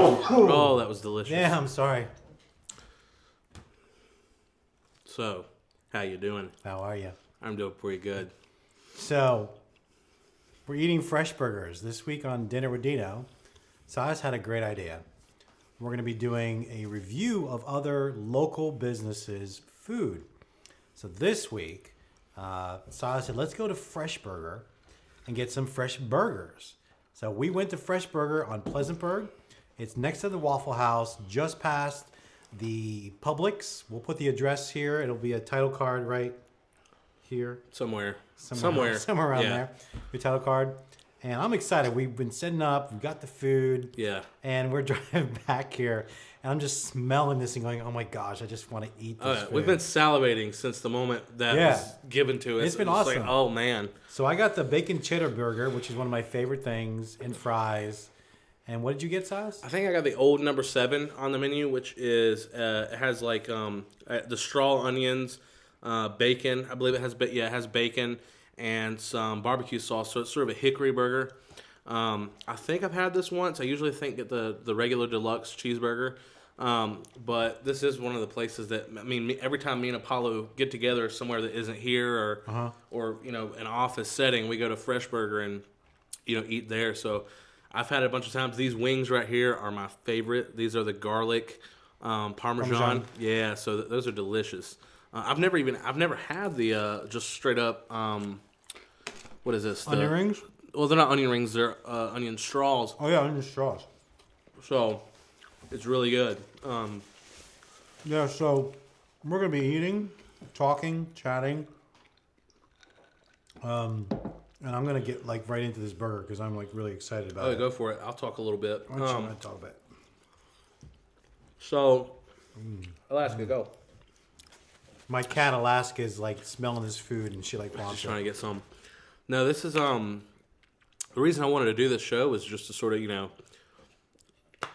Oh, that was delicious. Yeah, I'm sorry. So, how you doing? How are you? I'm doing pretty good. So, we're eating fresh burgers. This week on Dinner with Deano, Silas had a great idea. We're going to be doing a review of other local businesses' food. So this week, Silas said, let's go to Fresh Burger and get some fresh burgers. So we went to Fresh Burger on Pleasantburg. It's next to the Waffle House, just past the Publix. We'll put the address here. It'll be a title card right here. Somewhere Around there. Your title card. And I'm excited. We've been setting up. We've got the food. Yeah. And we're driving back here. And I'm just smelling this and going, oh my gosh, I just want to eat this food. We've been salivating since the moment that was given to us. It's been awesome. Like, oh, man. So I got the bacon cheddar burger, which is one of my favorite things, and fries. And what did you get, Silas? I think I got the old number 7 on the menu, which is, it has like the straw onions, bacon. I believe it has bacon and some barbecue sauce. So it's sort of a hickory burger. I think I've had this once. I usually get the regular deluxe cheeseburger. But this is one of the places that, I mean, every time me and Apollo get together somewhere that isn't here or an office setting, we go to Fresh Burger and, eat there. So I've had it a bunch of times. These wings right here are my favorite. These are the garlic Parmesan. Yeah, so those are delicious. I've never had the just straight up, what is this? Onion rings? Well, they're not onion rings. They're onion straws. Oh, yeah, onion straws. So it's really good. Yeah, so we're going to be eating, talking, chatting. And I'm going to get right into this burger because I'm really excited about it. Go for it. I'll talk a little bit. Why don't you talk a bit? So, Alaska, go. My cat Alaska is smelling this food and she wants Just it. trying to get some. No, this is the reason I wanted to do this show was just to sort of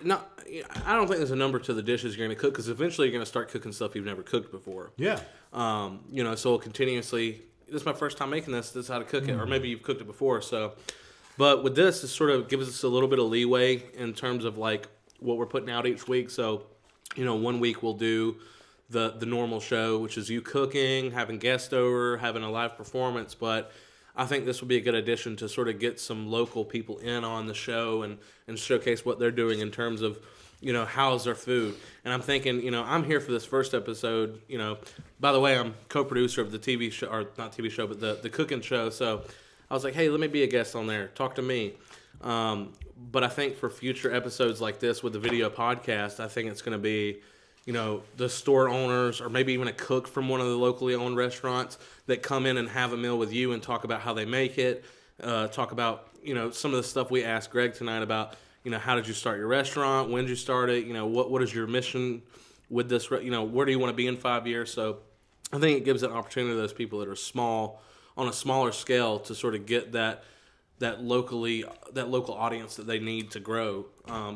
not. I don't think there's a number to the dishes you're going to cook because eventually you're going to start cooking stuff you've never cooked before. Yeah. So we'll continuously. This is my first time making this. This is how to cook it, or maybe you've cooked it before. So, but with this, it sort of gives us a little bit of leeway in terms of what we're putting out each week. So, 1 week we'll do the normal show, which is you cooking, having guests over, having a live performance. But I think this would be a good addition to sort of get some local people in on the show and showcase what they're doing in terms of, how's their food. And I'm thinking, I'm here for this first episode. By the way, I'm co-producer of the TV show, or not TV show, but the cooking show. So I was like, hey, let me be a guest on there. Talk to me. But I think for future episodes like this with the video podcast, I think it's going to be, the store owners or maybe even a cook from one of the locally owned restaurants that come in and have a meal with you and talk about how they make it. Talk about, some of the stuff we asked Greg tonight about, how did you start your restaurant? When did you start it? What is your mission with this? Where do you want to be in 5 years? So I think it gives an opportunity to those people that are small, on a smaller scale, to sort of get that local audience that they need to grow,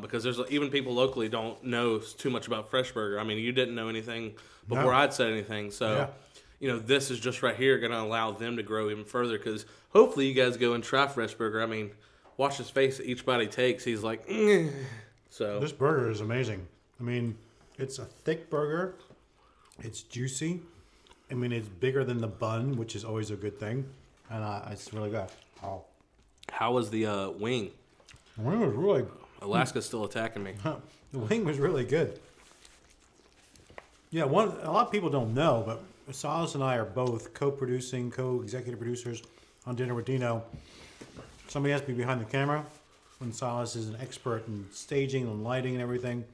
because there's even people locally don't know too much about Fresh Burger. I mean, you didn't know anything before I'd said anything, so this is just right here going to allow them to grow even further. Because hopefully you guys go and try Fresh Burger. I mean, watch his face each bite he takes. He's like, so this burger is amazing. I mean, it's a thick burger. It's juicy. I mean, it's bigger than the bun, which is always a good thing, and it's really good. Oh. How was the wing? The wing was really... Alaska's still attacking me. The wing was really good. Yeah, a lot of people don't know, but Silas and I are both co-producing, co-executive producers on Dinner with Deano. Somebody has to be behind the camera when Silas is an expert in staging and lighting and everything.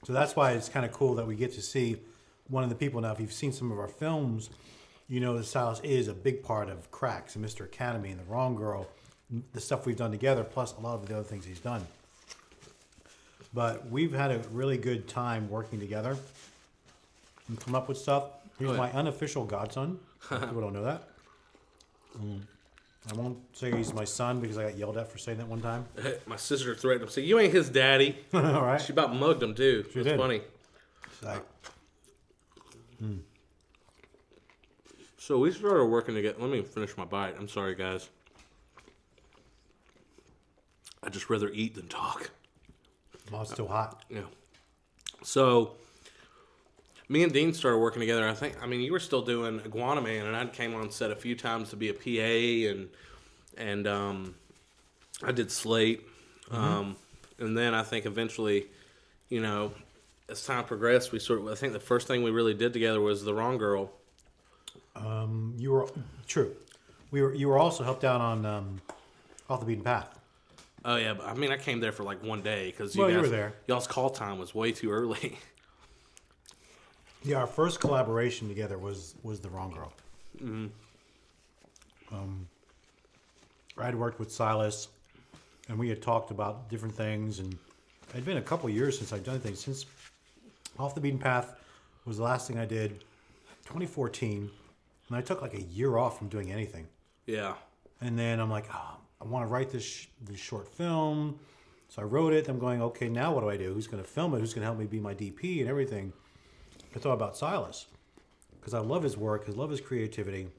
So that's why it's kind of cool that we get to see one of the people. Now, if you've seen some of our films, that Silas is a big part of Cracks and Mr. Academy and The Wrong Girl, the stuff we've done together, plus a lot of the other things he's done. But we've had a really good time working together and come up with stuff. He's my unofficial godson. People don't know that. I won't say he's my son because I got yelled at for saying that one time. My sister threatened him, saying, "You ain't his daddy." All right. She about mugged him too. She It's did. funny. Like, So we started working together. Let me finish my bite. I'm sorry, guys. I I'd just rather eat than talk. Well, it's still hot. Yeah. So, me and Dean started working together. I mean, you were still doing Iguana Man, and I came on set a few times to be a PA, and I did Slate. And then I think eventually, you know, as time progressed, I think the first thing we really did together was The Wrong Girl. You were true. You were also helped out on Off the Beaten Path. Oh yeah, but I mean, I came there for like one day because you were there. Y'all's call time was way too early. Yeah, our first collaboration together was The Wrong Girl. Mm-hmm. I had worked with Silas, and we had talked about different things, and it had been a couple of years since I'd done things. Since Off the Beaten Path was the last thing I did, 2014, and I took like a year off from doing anything. Yeah. And then I'm like, I want to write this short film. So I wrote it. I'm going, okay, now what do I do? Who's going to film it? Who's going to help me be my DP and everything? I thought about Silas because I love his work. I love his creativity.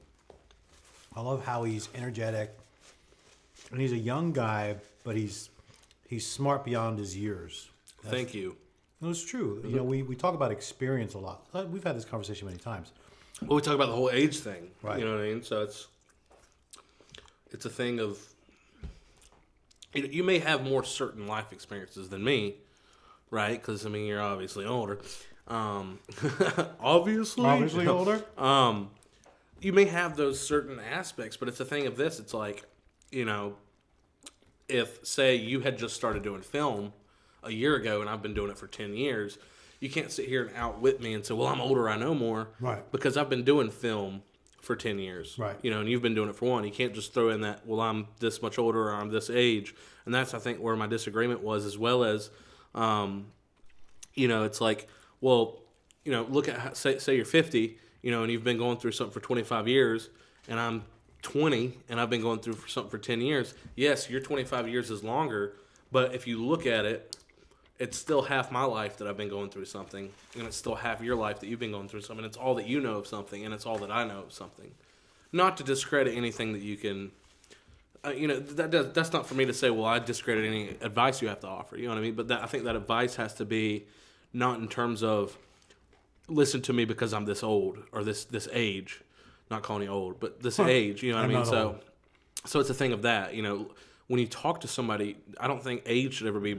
I love how he's energetic. And he's a young guy, but he's smart beyond his years. Thank you. No, it's true. You know, we talk about experience a lot. We've had this conversation many times. Well, we talk about the whole age thing. Right. You know what I mean? So it's a thing of, you may have more certain life experiences than me, right? Because, I mean, you're obviously older. Obviously older. You may have those certain aspects, but it's a thing of this. It's like, you know, if, say, you had just started doing film a year ago and I've been doing it for 10 years, you can't sit here and outwit me and say, well, I'm older, I know more. Right. Because I've been doing film for 10 years. Right. You know, and you've been doing it for one. You can't just throw in that, well, I'm this much older or I'm this age. And that's, I think, where my disagreement was, as well as, you know, it's like, well, you know, look at, say you're 50, you know, and you've been going through something for 25 years, and I'm 20, and I've been going through something for 10 years. Yes, your 25 years is longer, but if you look at it, it's still half my life that I've been going through something, and it's still half your life that you've been going through something. It's all that you know of something, and it's all that I know of something. Not to discredit anything that you can, you know, that's not for me to say, well, I discredit any advice you have to offer. You know what I mean? But I think that advice has to be not in terms of, listen to me because I'm this old or this age. Not calling you old, but this age. You know what I mean? So it's a thing of that. You know, when you talk to somebody, I don't think age should ever be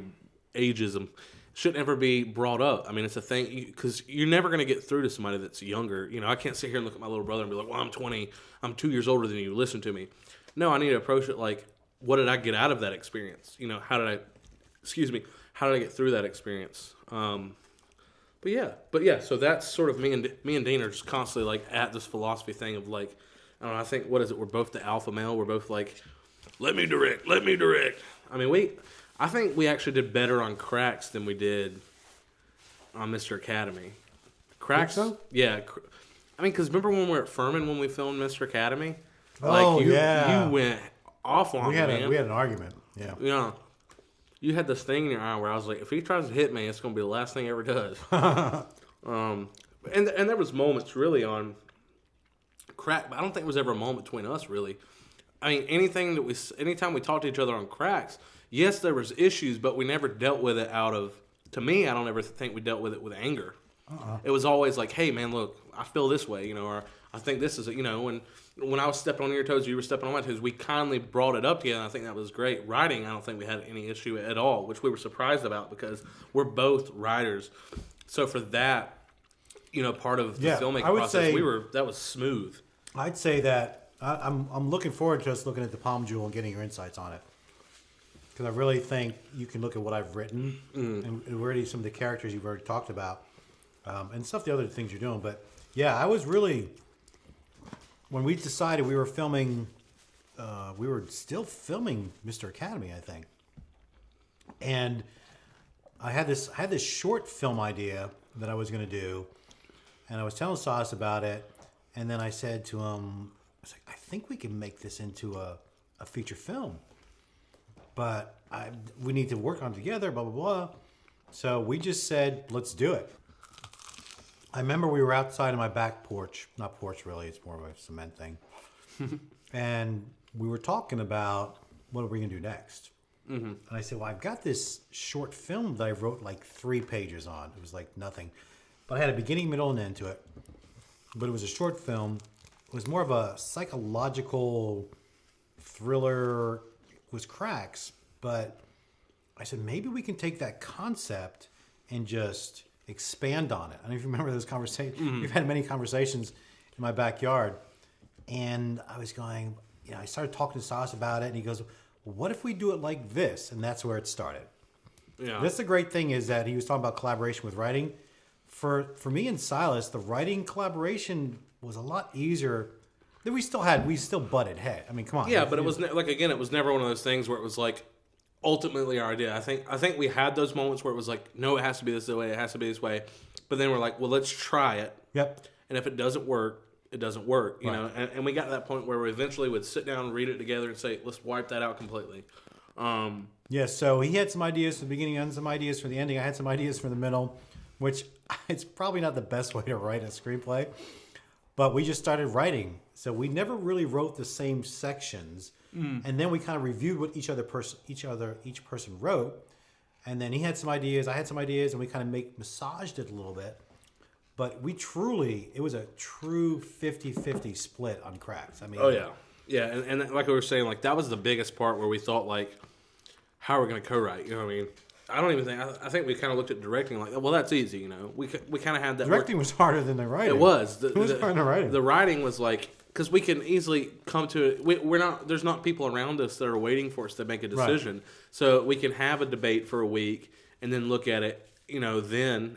ageism. Shouldn't ever be brought up. I mean, it's a thing because you're never going to get through to somebody that's younger. You know, I can't sit here and look at my little brother and be like, well, I'm 20. I'm 2 years older than you. Listen to me. No, I need to approach it like, what did I get out of that experience? You know, how did I get through that experience? But yeah, so that's sort of me and Dean are just constantly like at this philosophy thing of like, I don't know, I think, what is it? We're both the alpha male. We're both like, let me direct. I mean, I think we actually did better on Cracks than we did on Mr. Academy. Cracks? So? Yeah. I mean, because remember when we were at Furman when we filmed Mr. Academy? Oh, yeah. You went off on me, man. We had an argument. Yeah. Yeah. You had this thing in your eye where I was like, if he tries to hit me, it's going to be the last thing he ever does. And there was moments really on Crack, but I don't think there was ever a moment between us really. I mean, anytime we talked to each other on Cracks, yes, there was issues, but we never dealt with it to me, I don't ever think we dealt with it with anger. It was always like, hey man, look, I feel this way, you know, or I think this is, you know, when I was stepping on your toes, you were stepping on my toes, we kindly brought it up together, and I think that was great. Writing, I don't think we had any issue at all, which we were surprised about because we're both writers. So for that, you know, part of the filmmaking process, that was smooth. I'd say that I'm looking forward to us looking at the Palm Jewel and getting your insights on it. Because I really think you can look at what I've written and already some of the characters you've already talked about and the other things you're doing. But yeah, I was really, when we decided we were filming, we were still filming Mr. Academy, I think. And I had this short film idea that I was going to do. And I was telling Silas about it. And then I said to him, I think we can make this into a feature film. But we need to work on it together, blah, blah, blah. So we just said, let's do it. I remember we were outside of my back porch. Not porch, really. It's more of a cement thing. And we were talking about what are we going to do next. And I said, well, I've got this short film that I wrote like 3 pages on. It was like nothing. But I had a beginning, middle, and end to it. But it was a short film. It was more of a psychological thriller. It was cracks. But I said, maybe we can take that concept and just expand on it. I don't know if you remember those conversations. We've had many conversations in my backyard. And I was going, I started talking to Silas about it. And he goes, well, what if we do it like this? And that's where it started. Yeah. That's the great thing is that he was talking about collaboration with writing. For me and Silas, the writing collaboration was a lot easier. That we still butted head. I mean, come on. Yeah, but it was again, it was never one of those things where it was like ultimately our idea. I think we had those moments where it was like, no, it has to be this way, it has to be this way. But then we're like, well, let's try it. Yep. And if it doesn't work, it doesn't work. You know, and we got to that point where we eventually would sit down and read it together and say, let's wipe that out completely. Yeah, so he had some ideas for the beginning and some ideas for the ending. I had some ideas for the middle, which it's probably not the best way to write a screenplay. But we just started writing. So we never really wrote the same sections. And then we kind of reviewed what each person wrote. And then he had some ideas, I had some ideas, and we kind of massaged it a little bit. But it was a true 50-50 split on Cracks. I mean, oh yeah. Yeah, and like we were saying, like that was the biggest part where we thought like, how are we going to co-write? You know what I mean? I don't even think. I think we kind of looked at directing like, well, that's easy. You know, we kind of had that. Directing was harder than the writing. It was. It was harder than writing. The writing was like because we can easily come to it. We're not. There's not people around us that are waiting for us to make a decision. Right. So we can have a debate for a week and then look at it. You know, then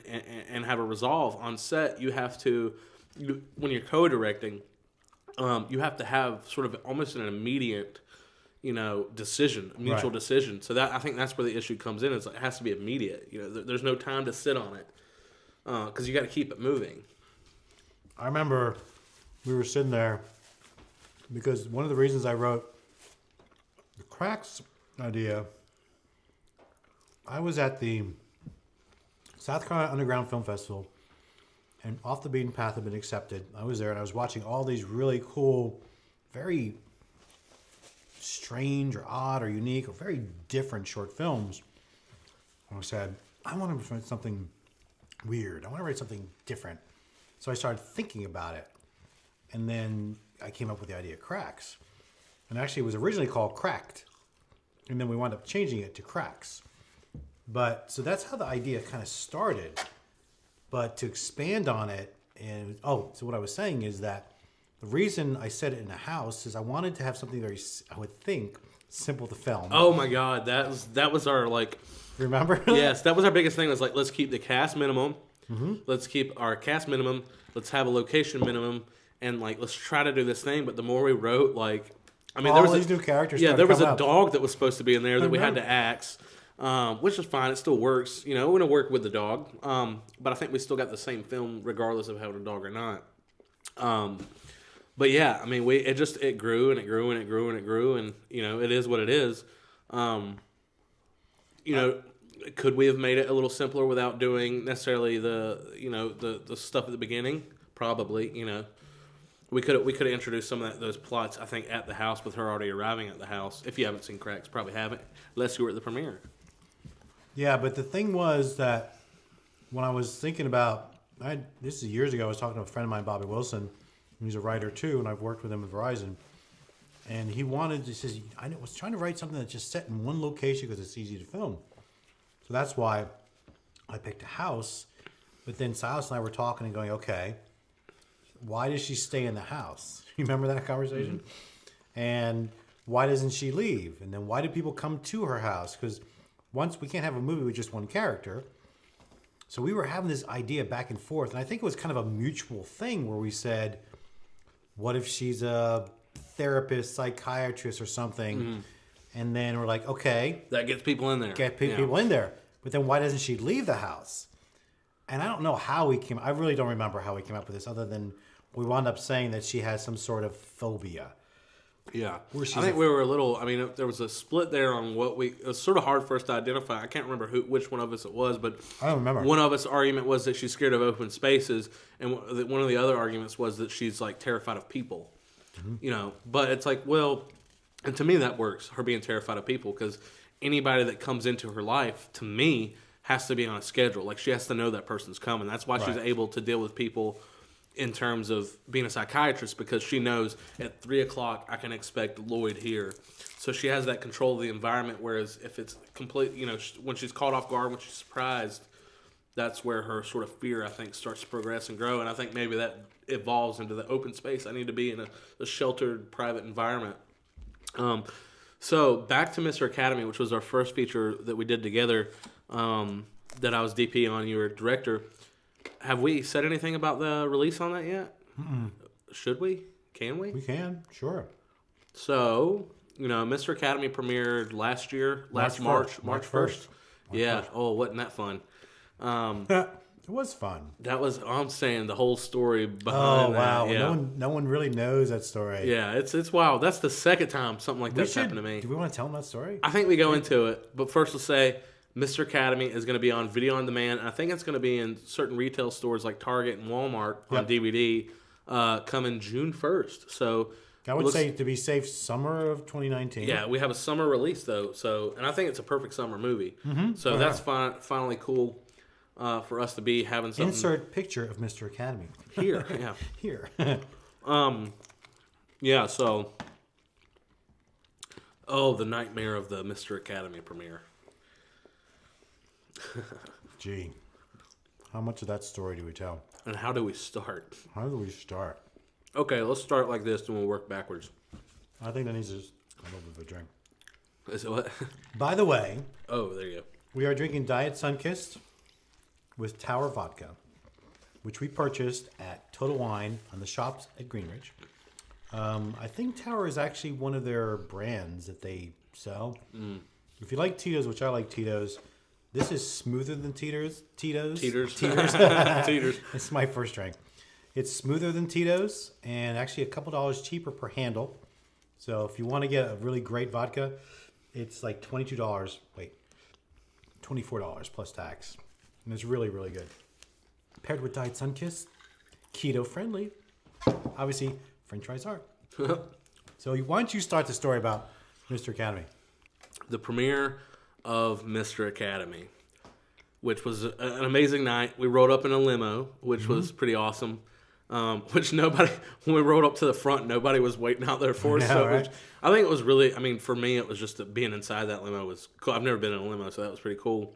and have a resolve on set. You have to when you're co-directing. You have to have sort of almost an immediate, decision, mutual decision. So that I think that's where the issue comes in. Is it has to be immediate. There's no time to sit on it because you got to keep it moving. I remember we were sitting there because one of the reasons I wrote the Cracks idea, I was at the South Carolina Underground Film Festival. And Off the Beaten Path had been accepted. I was there, and I was watching all these really cool, very strange or odd or unique or very different short films. And I said, I want to write something weird. I want to write something different. So I started thinking about it. And then I came up with the idea of Cracks. And actually, it was originally called Cracked. And then we wound up changing it to Cracks. So that's how the idea kind of started. But to expand on it, so what I was saying is that the reason I set it in a house is I wanted to have something very, I would think, simple to film. Oh my God, that was our like. Remember? Yes, that was our biggest thing. Was like, let's keep the cast minimum. Mm-hmm. Let's keep our cast minimum. Let's have a location minimum, and like let's try to do this thing. But the more we wrote, like, I mean, there was these new characters. Yeah, there was a dog that was supposed to be in there that we had to axe. Which is fine. It still works. We're going to work with the dog. But I think we still got the same film regardless of having a dog or not. But yeah, I mean, it grew and it grew and it grew and it grew. And, it is what it is. Could we have made it a little simpler without doing necessarily the stuff at the beginning? Probably, We could have introduced some of those plots, I think, at the house with her already arriving at the house. If you haven't seen Cracks, probably haven't, unless you were at the premiere. Yeah, but the thing was that when I was thinking about, this is years ago, I was talking to a friend of mine, Bobby Wilson, who's a writer too, and I've worked with him at Verizon. And he says, I was trying to write something that's just set in one location because it's easy to film. So that's why I picked a house. But then Silas and I were talking and going, okay, why does she stay in the house? You remember that conversation? Mm-hmm. And why doesn't she leave? And then why do people come to her house? Because once we can't have a movie with just one character. So we were having this idea back and forth. And I think it was kind of a mutual thing where we said, what if she's a therapist, psychiatrist or something? Mm-hmm. And then we're like, okay. That gets people in there. People in there. But then why doesn't she leave the house? And I don't know how I really don't remember how we came up with this other than we wound up saying that she has some sort of phobia. Yeah. I think we were there was a split there on it was sort of hard for us to identify. I can't remember which one of us it was, but I don't remember. One of us' argument was that she's scared of open spaces, and one of the other arguments was that she's like terrified of people. Mm-hmm. But it's like, well, and to me that works, her being terrified of people, because anybody that comes into her life, to me, has to be on a schedule. Like, she has to know that person's coming. That's why she's able to deal with people in terms of being a psychiatrist, because she knows at 3 o'clock I can expect Lloyd here. So she has that control of the environment, whereas if it's complete, when she's caught off guard, when she's surprised, that's where her sort of fear, I think, starts to progress and grow. And I think maybe that evolves into the open space. I need to be in a sheltered, private environment. So back to Mr. Academy, which was our first feature that we did together, that I was DP on, you were director. Have we said anything about the release on that yet? Mm-mm. Should we? Can we? We can, sure. So, Mr. Academy premiered last year, March 1st. Yeah. 1st. Oh, wasn't that fun? It was fun. That was, I'm saying, the whole story behind that. Wow. Yeah. No one really knows that story. Yeah, it's wild. That's the second time something like that's happened to me. Do we want to tell them that story? I think we go into it, but first we'll say Mr. Academy is going to be on video on demand. I think it's going to be in certain retail stores like Target and Walmart on DVD coming June 1st. So I would say, to be safe, summer of 2019. Yeah, we have a summer release though. So, and I think it's a perfect summer movie. Mm-hmm. So that's finally cool for us to be having something. Insert picture of Mr. Academy here. Yeah, here. Yeah. So, the nightmare of the Mr. Academy premiere. Gee, how much of that story do we tell? And how do we start? Okay, let's start like this, and we'll work backwards. I think that needs just a little bit of a drink. Is it what? By the way, there you go. We are drinking Diet Sunkist with Tower Vodka, which we purchased at Total Wine on the shops at Greenwich. I think Tower is actually one of their brands that they sell. Mm. If you like Tito's, which I like Tito's, this is smoother than Tito's. Teeters. It's my first drink. It's smoother than Tito's and actually a couple dollars cheaper per handle. So if you want to get a really great vodka, it's like $22. Wait, $24 plus tax. And it's really, really good. Paired with Diet Sunkist, keto friendly. Obviously, French fries are. So why don't you start the story about Mr. Academy? The premiere of Mr. Academy, which was an amazing night. We rode up in a limo, which was pretty awesome. Which nobody, when we rode up to the front, nobody was waiting out there for us. I think it was really, for me, it was just being inside that limo was cool. I've never been in a limo, so that was pretty cool.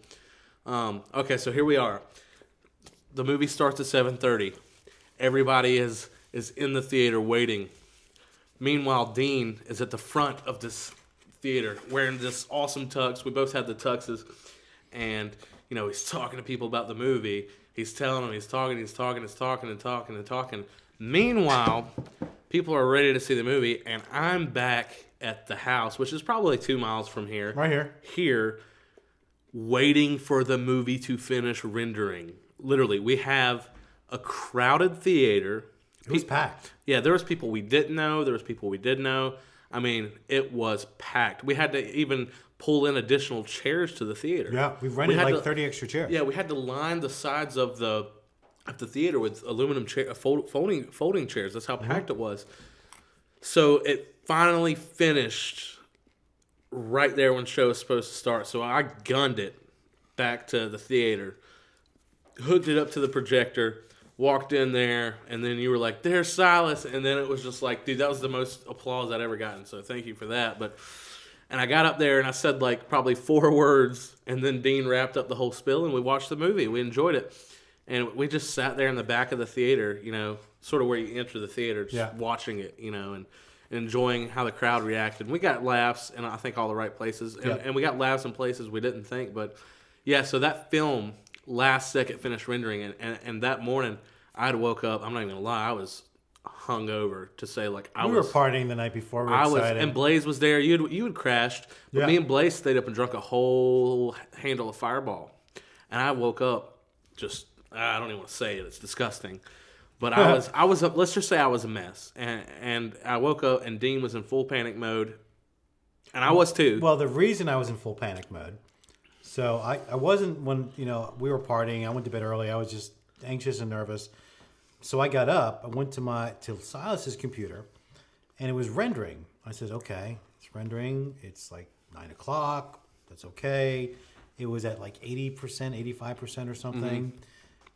Okay, so here we are. The movie starts at 7:30. Everybody is in the theater waiting. Meanwhile, Dean is at the front of this theater wearing this awesome tux. We both had the tuxes, and he's talking to people about the movie. He's telling them, he's talking. Meanwhile, people are ready to see the movie, and I'm back at the house, which is probably 2 miles from here. Right here, waiting for the movie to finish rendering. Literally, we have a crowded theater. It was packed. Yeah, there was people we didn't know. There was people we did know. It was packed. We had to even pull in additional chairs to the theater. Yeah, we've rented 30 extra chairs. Yeah, we had to line the sides of the theater with aluminum folding chairs. That's how packed it was. So it finally finished right there when the show was supposed to start. So I gunned it back to the theater, hooked it up to the projector, walked in there, and then you were like, "There's Silas," and then it was just like, dude, that was the most applause I'd ever gotten. So thank you for that. And I got up there and I said probably 4 words, and then Dean wrapped up the whole spiel, and we watched the movie. We enjoyed it, and we just sat there in the back of the theater, sort of where you enter the theater, just watching it, and enjoying how the crowd reacted. We got laughs in I think all the right places, and we got laughs in places we didn't think. But yeah, so that film last second finished rendering, and that morning I had woke up. I'm not even gonna lie, I was hungover to say we were partying the night before. We were excited. And Blaze was there. You had crashed, but me and Blaze stayed up and drank a whole handle of Fireball, and I woke up just I don't even want to say it. It's disgusting. But I was let's just say I was a mess, and I woke up and Dean was in full panic mode, and I was too. Well, the reason I was in full panic mode, so I wasn't when we were partying. I went to bed early. I was just anxious and nervous. So I got up. I went to Silas's computer, and it was rendering. I said, "Okay, it's rendering. It's like 9 o'clock. That's okay. It was at like 80%, 85% or something.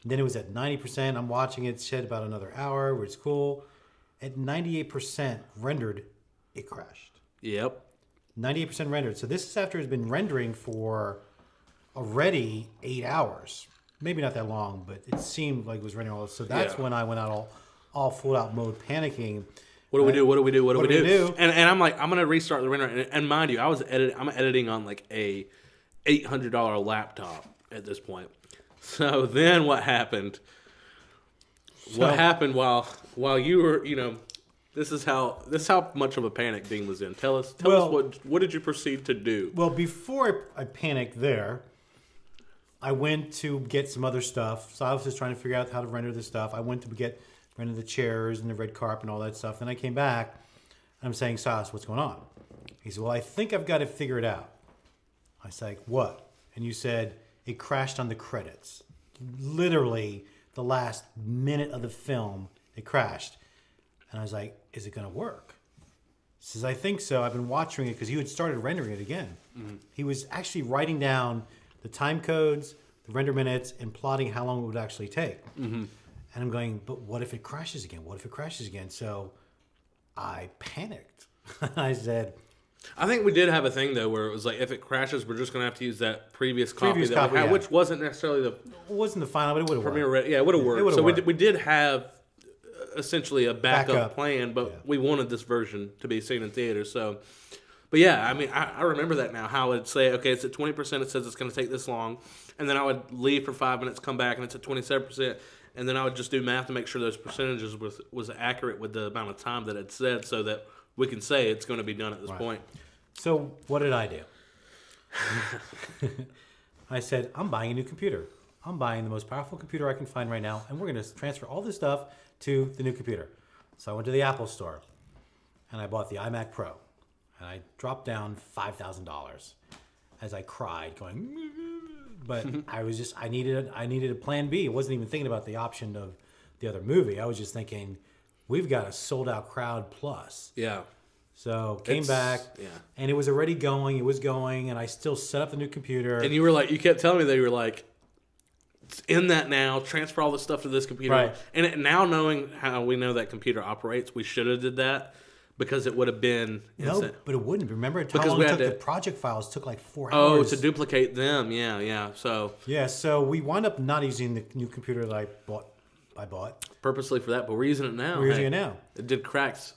Then it was at 90%. I'm watching it shed about another hour, where it's cool. At 98% rendered, it crashed. Yep. 98% rendered. So this is after it's been rendering for already 8 hours. Maybe not that long, but it seemed like it was rendering all this. So that's when I went out all full out mode panicking. What do we do? What do we do? What do we do? And I'm like, I'm gonna restart the render. And mind you, I'm editing on like a $800 laptop at this point. So then what happened? What happened while you were, this is how much of a panic Dean was in. Tell us what did you proceed to do? Well, before I panicked there, I went to get some other stuff. Silas was trying to figure out how to render this stuff. I went to render the chairs and the red carpet and all that stuff. Then I came back, and I'm saying, Silas, what's going on? He said, well, I think I've got to figure it out. I was like, what? And you said, it crashed on the credits. Literally, the last minute of the film, it crashed. And I was like, is it going to work? He says, I think so. I've been watching it because he had started rendering it again. He was actually writing down the time codes, the render minutes, and plotting how long it would actually take. And I'm going, but what if it crashes again? What if it crashes again? So I panicked. I said... I think we did have a thing, though, where it was like, if it crashes, we're just going to have to use that previous copy that we had, which wasn't necessarily the... It wasn't the final, but it would have worked. Yeah, it would have worked. So we did have essentially a backup plan, but we wanted this version to be seen in theaters. So, but yeah, I mean, I remember that now, how it would say, okay, it's at 20%, it says it's going to take this long, and then I would leave for 5 minutes, come back, and it's at 27%, and then I would just do math to make sure those percentages was accurate with the amount of time that it said, so that we can say it's going to be done at this point. So what did I do? I said, I'm buying a new computer. I'm buying the most powerful computer I can find right now, and we're going to transfer all this stuff to the new computer. So I went to the Apple store, and I bought the iMac Pro, and I dropped down $5,000 as I cried, going, but I needed a plan B. I wasn't even thinking about the option of the other movie. I was just thinking, we've got a sold out crowd plus. Yeah. So came back, and it was already going. It was going, and I still set up the new computer. And you kept telling me that you were like, it's in that now, transfer all this stuff to this computer. Right. And now knowing how we know that computer operates, we should have did that because it would have been instant. No, but it wouldn't. Remember how long it took? The project files took like 4 hours. Oh, to duplicate them. Yeah. So we wound up not using the new computer that I bought. Purposely for that, but we're using it now. We're using it now. It did cracks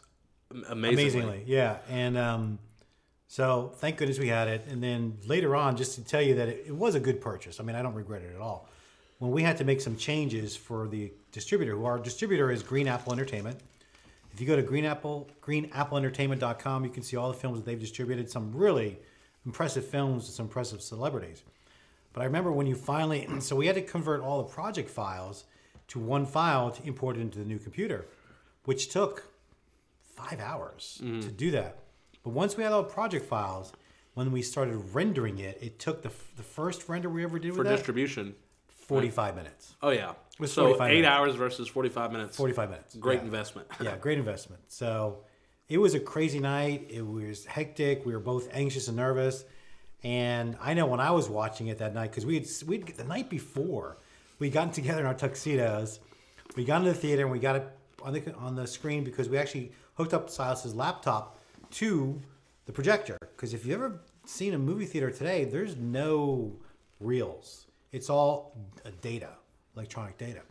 amazingly. Yeah. And so thank goodness we had it. And then later on, just to tell you that it was a good purchase. I mean, I don't regret it at all. When we had to make some changes for the distributor, our distributor is Green Apple Entertainment. If you go to greenappleentertainment.com, you can see all the films that they've distributed, some really impressive films with some impressive celebrities. But I remember when so we had to convert all the project files to one file to import it into the new computer, which took 5 hours to do that. But once we had all the project files, when we started rendering it, it took the first render we ever did for distribution. 45 minutes. Oh, yeah. So 8 hours versus 45 minutes. 45 minutes. Great investment. Yeah, great investment. So it was a crazy night. It was hectic. We were both anxious and nervous. And I know when I was watching it that night, because we'd the night before, we'd gotten together in our tuxedos. We got into the theater and we got it on the screen because we actually hooked up Silas's laptop to the projector. Because if you've ever seen a movie theater today, there's no reels. It's all data, electronic data.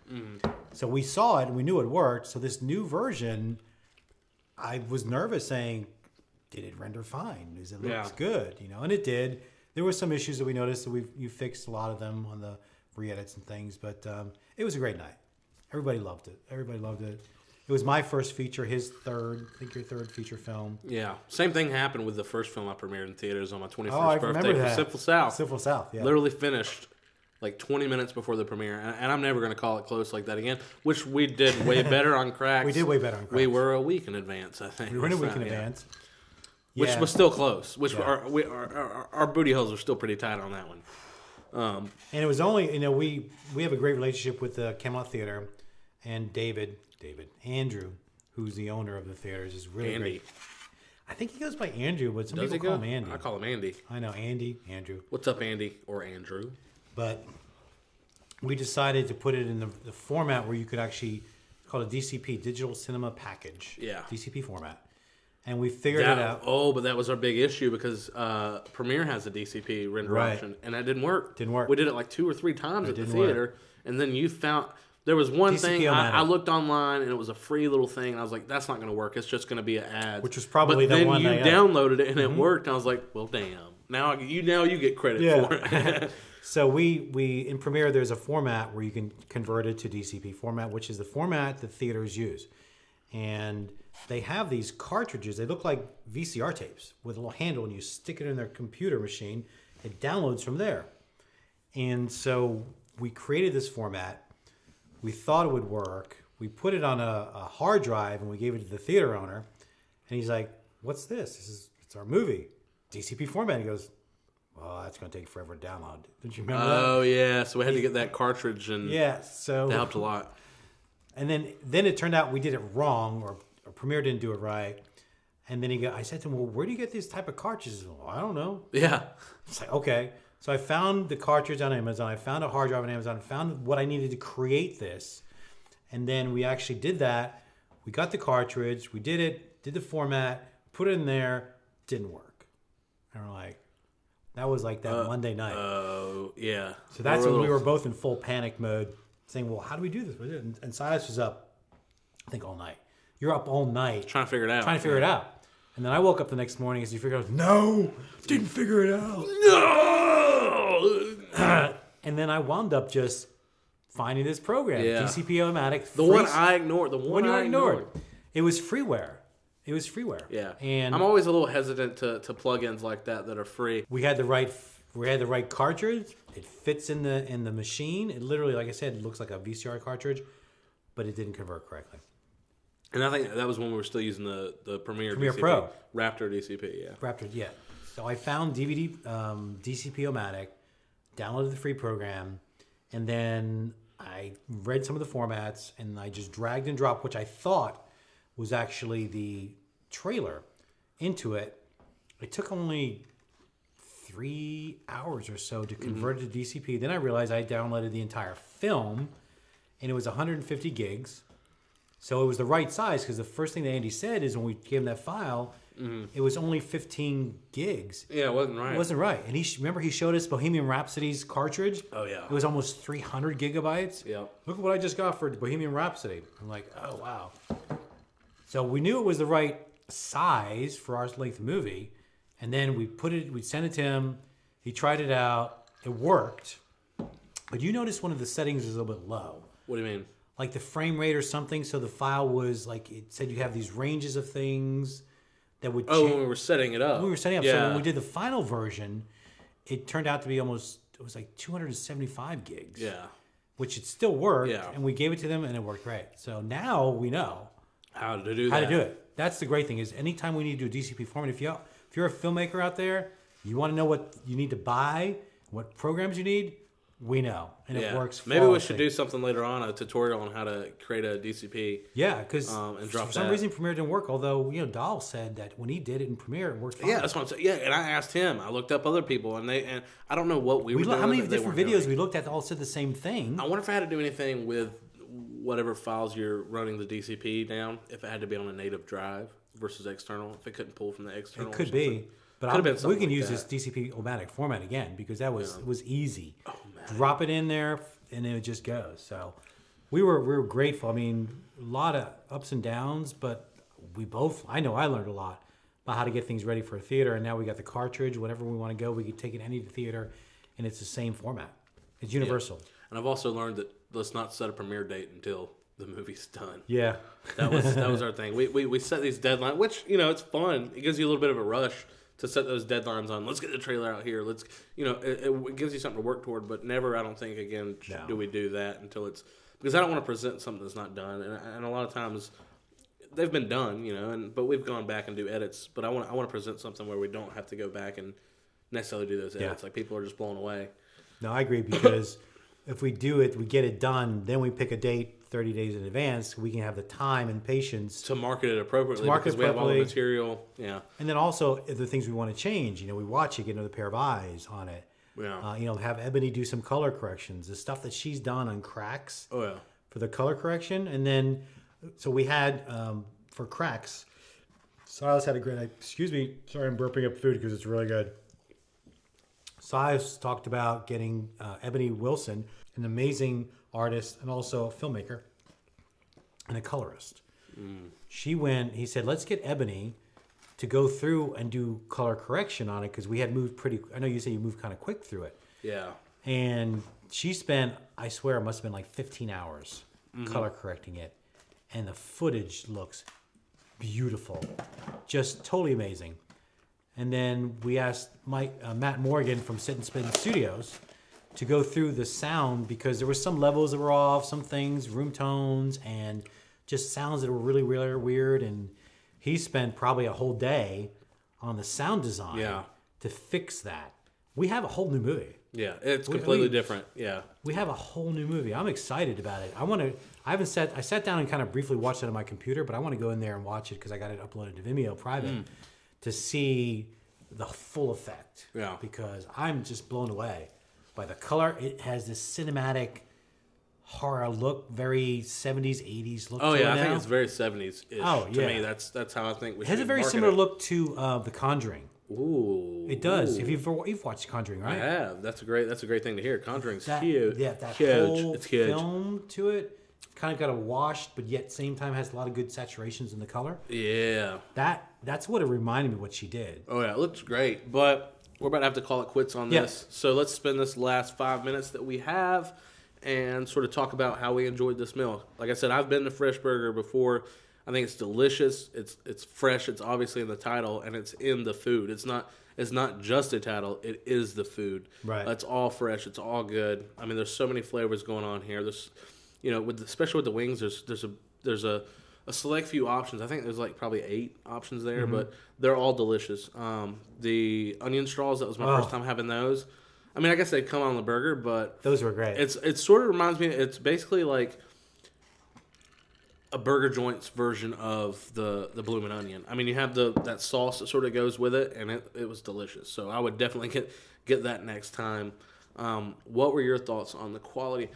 So we saw it and we knew it worked. So this new version, I was nervous saying, did it render fine? It looks good, and it did. There were some issues that we noticed that you fixed a lot of them on the re-edits and things, but it was a great night. Everybody loved it. It was my first feature, his third, I think your third feature film. Yeah. Same thing happened with the first film I premiered in theaters on my 21st I birthday for Simple South. Simple South, yeah. Literally finished like 20 minutes before the premiere. And I'm never going to call it close like that again, which we did way better on Cracks. We did way better on Cracks. We were a week in advance, I think. We were in a week in advance. Which was still close. Our booty holes are still pretty tight on that one. And it was only, we have a great relationship with the Camelot Theater, and Andrew, who's the owner of the theaters, is really great. I think he goes by Andrew, but some Does people he call go? him Andy. I call him Andy. I know, Andrew. What's up, Andy or Andrew? But we decided to put it in the format where you could actually, it's called a DCP, Digital Cinema Package. Yeah. DCP format. And we figured it out. Oh, but that was our big issue because Premiere has a DCP render option, and that didn't work. Didn't work. We did it like 2 or 3 times at the theater, and then you found there was one DCP thing I looked online, and it was a free little thing, and I was like, "That's not going to work. It's just going to be an ad." Which was probably but the then one you that downloaded it, and it worked. And I was like, "Well, damn! Now you get credit for it." So we in Premiere there's a format where you can convert it to DCP format, which is the format that theaters use, and they have these cartridges. They look like VCR tapes with a little handle, and you stick it in their computer machine. It downloads from there. And so we created this format. We thought it would work. We put it on a hard drive, and we gave it to the theater owner. And he's like, "What's this? It's our movie, DCP format." He goes, "Oh, that's going to take forever to download." Don't you remember that? Oh yeah, so we had to get that cartridge, and so that helped a lot. And then it turned out we did it wrong, or Premiere didn't do it right. And then I said to him, "Well, where do you get these type of cartridges?" "Well, I don't know." Yeah. It's like, okay. So I found the cartridge on Amazon. I found a hard drive on Amazon. I found what I needed to create this. And then we actually did that. We got the cartridge. We did it, did the format, put it in there. Didn't work. And we're like, that was like that Monday night. Oh, yeah. So that's when we were both in full panic mode saying, well, how do we do this? And Silas was up, I think, all night. You're up all night. Trying to figure it out. And then I woke up the next morning as you figured out, no, didn't figure it out. No! And then I wound up just finding this program, DCP-O-Matic. The one I ignored. It was freeware. Yeah. And I'm always a little hesitant to plugins like that are free. We had the right cartridge. It fits in the machine. It literally, like I said, it looks like a VCR cartridge, but it didn't convert correctly. And I think that was when we were still using the Premiere DCP, Pro. Raptor DCP, yeah. Raptor, yeah. So I found DCP-O-Matic, downloaded the free program, and then I read some of the formats, and I just dragged and dropped, which I thought was actually the trailer, into it. It took only 3 hours or so to convert it to DCP. Then I realized I downloaded the entire film, and it was 150 gigs. So it was the right size, because the first thing that Andy said is when we gave him that file, it was only 15 gigs. Yeah, it wasn't right. It wasn't right. And remember he showed us Bohemian Rhapsody's cartridge? Oh, yeah. It was almost 300 gigabytes. Yeah. Look at what I just got for Bohemian Rhapsody. I'm like, oh, wow. So we knew it was the right size for our length movie. And then we sent it to him. He tried it out. It worked. But you noticed one of the settings was a little bit low. What do you mean? Like the frame rate or something. So the file was like, it said you have these ranges of things that would change. When we were setting it up. So when we did the final version, it turned out to be it was like 275 gigs. Yeah. Which it still worked. Yeah. And we gave it to them and it worked great. So now we know how to do it. That's the great thing is anytime we need to do a DCP format, if you're a filmmaker out there, you want to know what you need to buy, what programs you need, we know, and it works. Maybe we should do something later on, a tutorial on how to create a DCP. Yeah, because for some reason Premiere didn't work. Although Dahl said that when he did it in Premiere, it worked fine. Yeah, that's what I'm saying. Yeah, and I asked him. I looked up other people, and I don't know what we were doing. How many different videos we looked at all said the same thing? I wonder if I had to do anything with whatever files you're running the DCP down. If it had to be on a native drive versus external. If it couldn't pull from the external. It could be. But we can use this DCP-O-Matic format again because that was easy. Oh, man. Drop it in there and it just goes. So we were grateful. I mean, a lot of ups and downs, but I know I learned a lot about how to get things ready for a theater. And now we got the cartridge. Whenever we want to go, we can take it any theater, and it's the same format. It's universal. Yeah. And I've also learned that let's not set a premiere date until the movie's done. Yeah, that was our thing. We set these deadlines, which it's fun. It gives you a little bit of a rush to set those deadlines on. Let's get the trailer out here. Let's it gives you something to work toward. But never, I don't think again do we do that until it's because I don't want to present something that's not done. And a lot of times they've been done, but we've gone back and do edits. But I want to present something where we don't have to go back and necessarily do those edits. Like people are just blown away. No, I agree because if we do it, we get it done, then we pick a date 30 days in advance. We can have the time and patience to market it appropriately because we have all the material. Yeah. And then also the things we want to change. We watch it, get another pair of eyes on it. Yeah. Have Ebony do some color corrections. The stuff that she's done on cracks. Oh, yeah. For the color correction. And then, so we had, for cracks, Silas had a great, excuse me, sorry I'm burping up food because it's really good. Silas talked about getting Ebony Wilson, an amazing artist and also a filmmaker and a colorist. He said, let's get Ebony to go through and do color correction on it because we had moved I know you say you moved kind of quick through it. Yeah. And she spent, I swear it must have been like 15 hours color correcting it. And the footage looks beautiful. Just totally amazing. And then we asked Matt Morgan from Sit and Spin Studios to go through the sound because there were some levels that were off, some things, room tones, and just sounds that were really, really weird. And he spent probably a whole day on the sound design to fix that. We have a whole new movie. Yeah, it's completely different. Yeah. We have a whole new movie. I'm excited about it. I sat down and kind of briefly watched it on my computer, but I want to go in there and watch it because I got it uploaded to Vimeo private to see the full effect. Yeah. Because I'm just blown away by the color. It has this cinematic horror look, very 70s, 80s look. Oh, to yeah, it I think now. it's very 70s. Oh, yeah. To me, that's how I think we should It has a very market similar it. look to The Conjuring. Ooh. It does. Ooh. If you've watched Conjuring, right? I have. That's a great thing to hear. Conjuring's That, huge. Yeah, that huge. whole It's huge. film to it kind of got a washed, but yet same time has a lot of good saturations in the color. Yeah. That's what it reminded me of what she did. Oh, yeah. It looks great. But we're about to have to call it quits on this. So let's spend this last 5 minutes that we have and sort of talk about how we enjoyed this meal. Like I said, I've been to Fresh Burger before. I think it's delicious. It's fresh. It's obviously in the title, and it's in the food. It's not just a title. It is the food. Right. It's all fresh. It's all good. I mean, there's so many flavors going on here. There's, especially with the wings, there's a select few options. I think there's like probably 8 options there, but they're all delicious. The onion straws, that was my first time having those. I mean, I guess they'd come on the burger, but those were great. It sort of reminds me. It's basically like a burger joint's version of the bloomin' onion. I mean, you have that sauce that sort of goes with it, and it was delicious. So I would definitely get that next time. What were your thoughts on the quality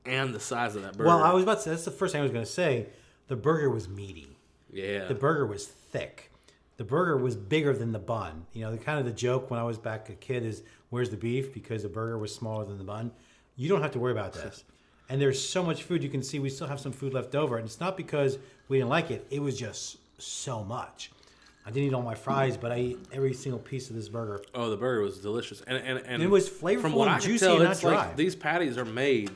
and the size of that burger? Well, I was about to say, that's the first thing I was going to say. The burger was meaty. Yeah. The burger was thick. The burger was bigger than the bun. The joke when I was back a kid is, where's the beef? Because the burger was smaller than the bun. You don't have to worry about this. And there's so much food. You can see we still have some food left over. And it's not because we didn't like it. It was just so much. I didn't eat all my fries, but I ate every single piece of this burger. Oh, the burger was delicious. And it was flavorful from what and I juicy can tell, and not it's dry. like these patties are made,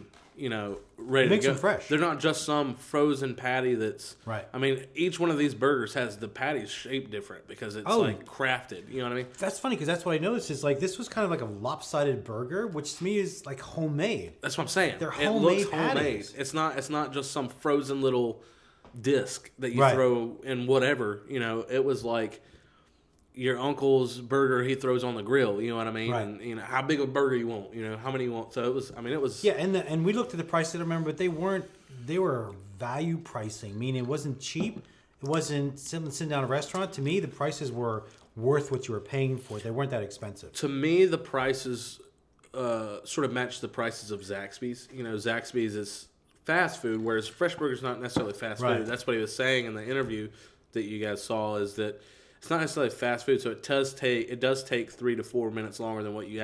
ready Makes to go. them fresh. They're not just some frozen patty that's... Right. I mean, each one of these burgers has the patties shaped different because it's crafted. You know what I mean? That's funny because that's what I noticed is like this was kind of like a lopsided burger, which to me is like homemade. That's what I'm saying. They're it homemade looks patties. homemade. It's not just some frozen little disc that you throw in whatever. It was like your uncle's burger he throws on the grill. You know what I mean? Right. And how big a burger you want. How many you want. So it was. I mean, it was. Yeah, and we looked at the price. I remember, but they weren't. They were value pricing, meaning it wasn't cheap. It wasn't sitting down at a restaurant. To me, the prices were worth what you were paying for. They weren't that expensive. To me, the prices sort of matched the prices of Zaxby's. Zaxby's is fast food, whereas Fresh Burger's not necessarily fast food. That's what he was saying in the interview that you guys saw, is that it's not necessarily fast food, so it does take 3 to 4 minutes longer than what you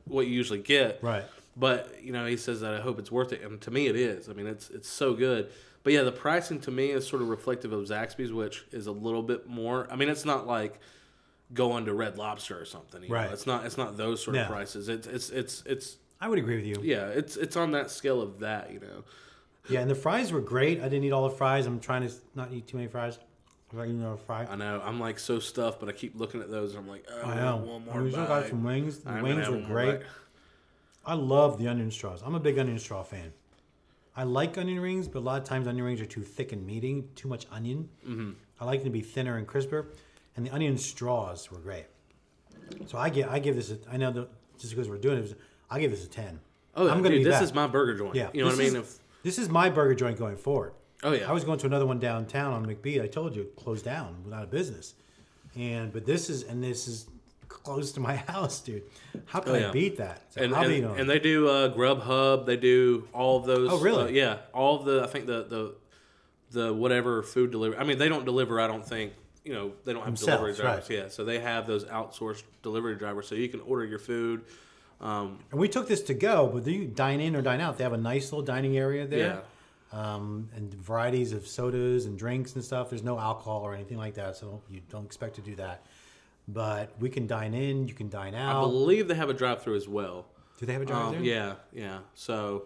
what you usually get. Right. But he says that I hope it's worth it, and to me it is. I mean, it's so good. But yeah, the pricing to me is sort of reflective of Zaxby's, which is a little bit more. I mean, it's not like going to Red Lobster or something. Right. It's not those sort of prices. It's. I would agree with you. Yeah, it's on that scale of that. Yeah, and the fries were great. I didn't eat all the fries. I'm trying to not eat too many fries. I know. I'm like so stuffed, but I keep looking at those, and I'm like, oh, I know. one more We still bite. got some wings. The I'm wings gonna were have one more great. bite. I love the onion straws. I'm a big onion straw fan. I like onion rings, but a lot of times onion rings are too thick and meaty, too much onion. Mm-hmm. I like them to be thinner and crisper, and the onion straws were great. So I give this. I know that just because we're doing it, I give this a 10. Oh, I'm gonna dude, be this back. is my burger joint. Yeah, you know what I mean. This is my burger joint going forward. Oh yeah. I was going to another one downtown on McBee. I told you it closed down, went out of business. But this is close to my house, dude. How can I beat that? And they do Grubhub. They do all of those. Oh really? Yeah, all of the. I think the whatever food delivery. I mean, they don't deliver. I don't think. They don't have delivery drivers. Right. Yeah, so they have those outsourced delivery drivers, so you can order your food. And we took this to go, but you dine in or dine out. They have a nice little dining area there. Yeah. And varieties of sodas and drinks and stuff. There's no alcohol or anything like that, so you don't expect to do that. But we can dine in, you can dine out. I believe they have a drive-through as well. Do they have a drive-through? Yeah. So,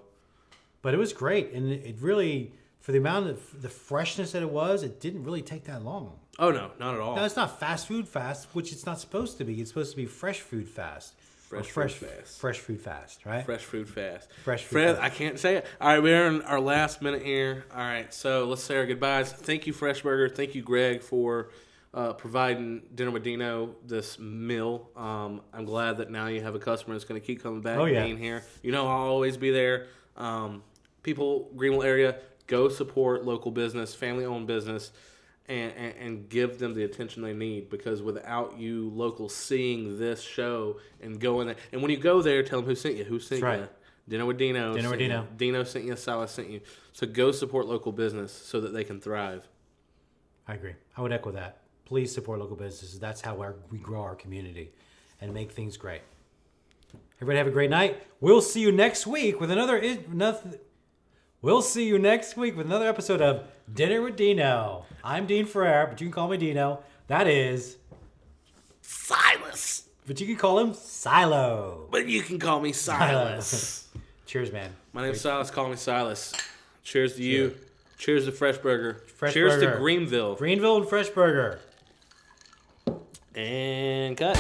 but it was great, and it really, for the amount of the freshness that it was, it didn't really take that long. Oh no, not at all. No, it's not fast food fast, which it's not supposed to be. It's supposed to be fresh food fast. Fresh food fast, right? Fresh food fast. Fast. I can't say it. All right, we're in our last minute here. All right, so let's say our goodbyes. Thank you, Fresh Burger. Thank you, Greg, for providing Dinner with Deano this meal. I'm glad that now you have a customer that's going to keep coming back being here. I'll always be there. People, Greenville area, go support local business, family-owned business. And give them the attention they need, because without you locals seeing this show and going there, and when you go there, tell them who sent you. Who sent you? Dinner with Deano. Dinner with Deano. Deano sent you. Silas sent you. So go support local business so that they can thrive. I agree. I would echo that. Please support local businesses. That's how we grow our community and make things great. Everybody have a great night. We'll see you next week with another episode of Dinner with Deano. I'm Dean Ferrer, but you can call me Deano. That is Silas. But you can call him Silo. But you can call me Silas. Cheers, man. My name's Silas. Call me Silas. Cheers to you. Cheers to Fresh Burger. Cheers to Greenville. Greenville and Fresh Burger. And cut.